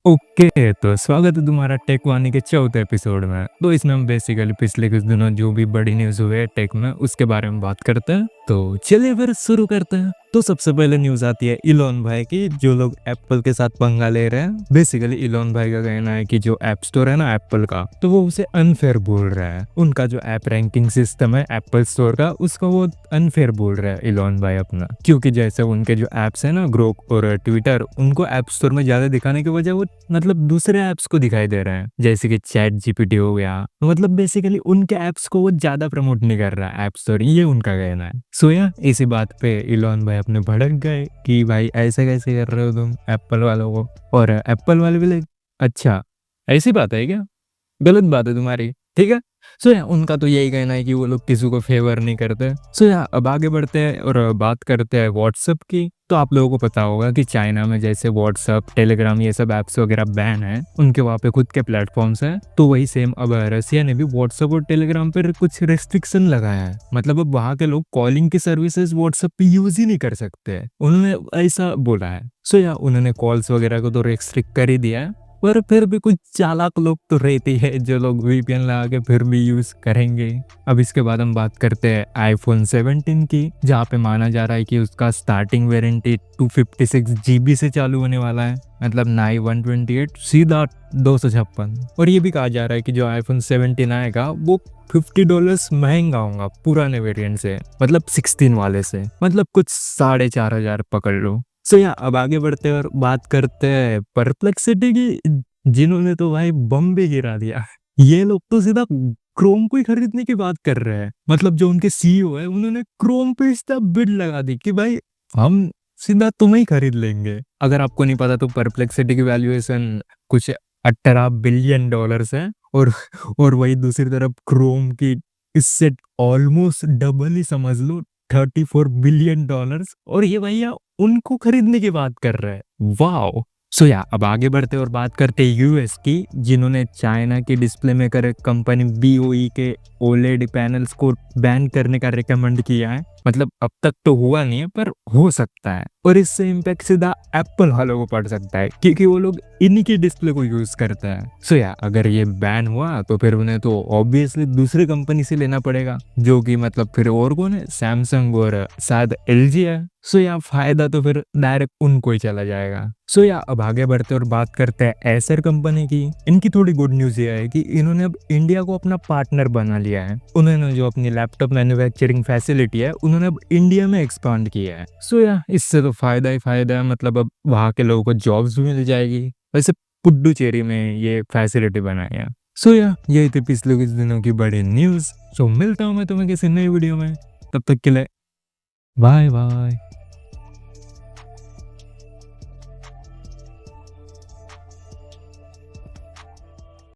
Okay, तो स्वागत है तुम्हारा टेक वानी के चौथे एपिसोड में। तो इसमें हम बेसिकली पिछले कुछ दिनों जो भी बड़ी न्यूज़ हुए है टेक में उसके बारे में बात करते हैं। तो चलिए फिर शुरू करते हैं। तो सबसे पहले न्यूज़ आती है इलोन भाई की, जो लोग एप्पल के साथ पंगा ले रहे हैं। बेसिकली इलोन भाई का कहना है कि जो ऐप स्टोर है ना एप्पल का, तो वो उसे अनफेयर बोल रहा है। उनका जो ऐप रैंकिंग सिस्टम है एप्पल स्टोर का, उसको वो अनफेयर बोल रहा है इलोन भाई अपना। क्योंकि जैसे उनके जो एप्स है ना ग्रोक और ट्विटर, उनको ऐप स्टोर में ज्यादा दिखाने की वजह वो मतलब दूसरे ऐप्स को दिखाई दे रहे हैं, जैसे कि चैट जीपीटी हो गया। मतलब बेसिकली उनके ऐप्स को वो ज्यादा प्रमोट नहीं कर रहा है ऐप स्टोर, ये उनका कहना है। सो या इसी बात पे इलोन भाई अपने भड़क गए कि भाई ऐसे कैसे कर रहे हो तुम एप्पल वालों को। और एप्पल वाले भी अच्छा ऐसी बात है क्या, गलत बात है तुम्हारी, ठीक है। सो या उनका तो यही कहना है कि वो लोग किसी को फेवर नहीं करते। सो या अब आगे बढ़ते हैं और बात करते हैं व्हाट्सएप की। तो आप लोगों को पता होगा कि चाइना में जैसे व्हाट्सएप, टेलीग्राम ये सब ऐप्स वगैरह बैन है, उनके वहाँ पे खुद के प्लेटफॉर्म्स हैं। तो वही सेम अब रसिया ने भी व्हाट्सएप और टेलीग्राम पर कुछ रेस्ट्रिक्शन लगाया है। मतलब अब वहाँ के लोग कॉलिंग की सर्विसेज व्हाट्सएप पे यूज ही नहीं कर सकते, उन्होंने ऐसा बोला है। सो या उन्होंने कॉल्स वगैरह को तो रेस्ट्रिक्ट कर ही दिया है, पर फिर भी कुछ चालाक लोग तो रहते हैं जो लोग वीपीएन लगा के फिर भी यूज करेंगे। अब इसके बाद हम बात करते हैं आईफोन 17 की, जहाँ पे माना जा रहा है कि उसका स्टार्टिंग वारंटी 256 GB से चालू होने वाला है। मतलब ना ही 128, सीधा 256। और ये भी कहा जा रहा है कि जो आईफोन 17 आएगा वो $50 महंगा होगा पुराने वेरिएंट से, मतलब 16 वाले से। मतलब कुछ 4,500 पकड़ लो। सो या अब आगे बढ़ते हैं और बात करते हैं परप्लेक्सिटी की, जिन्होंने तो भाई बम भी गिरा दिया। ये लोग तो सीधा क्रोम को ही खरीदने की बात कर रहे हैं। मतलब जो उनके सीईओ है, उन्होंने क्रोम पे सीधा बिड लगा दी कि भाई हम सीधा तुम्हें ही खरीद लेंगे। अगर आपको नहीं पता तो परप्लेक्सिटी की वैल्यूएशन कुछ $18 बिलियन है। और वही दूसरी तरफ क्रोम की इससे ऑलमोस्ट डबल ही समझ लो, $34 बिलियन। और ये भैया उनको खरीदने की बात कर रहा है, वाओ। सो या अब आगे बढ़ते और बात करते हैं यूएस की, जिन्होंने चाइना की डिस्प्ले मेकर कंपनी बीओई के ओलेड पैनल्स को बैन करने का रिकमेंड किया है। मतलब अब तक तो हुआ नहीं है पर हो सकता है, और इससे इम्पैक्ट सीधा एप्पल वालों को पड़ सकता है क्योंकि वो लोग इन्हीं की डिस्प्ले को यूज करता है। सो या अगर ये बैन हुआ तो फिर उन्हें तो ऑब्वियसली दूसरी कंपनी से लेना पड़ेगा, जो कि मतलब फिर और कौन है, सैमसंग और शायद एलजी है। सो या फायदा तो फिर डायरेक्ट उनको ही चला जाएगा। सो या अब आगे बढ़ते और बात करते हैं एसर कंपनी की। इनकी थोड़ी गुड न्यूज ये है कि इन्होंने अब इंडिया को अपना पार्टनर बना लिया है। उन्होंने जो अपनी लैपटॉप मैन्युफैक्चरिंग फैसिलिटी है उन्होंने अब इंडिया में एक्सपांड किया है। सो या इससे तो फायदा ही फायदा है, मतलब अब वहाँ के लोगों को जॉब्स भी मिल जाएगी। वैसे पुडुचेरी में ये फैसिलिटी बनाई है। सो या यही थी पिछले कुछ दिनों की बड़ी न्यूज। सो मिलता हूँ मैं तुम्हें किसी नई वीडियो में, तब तक के लिए बाय बाय।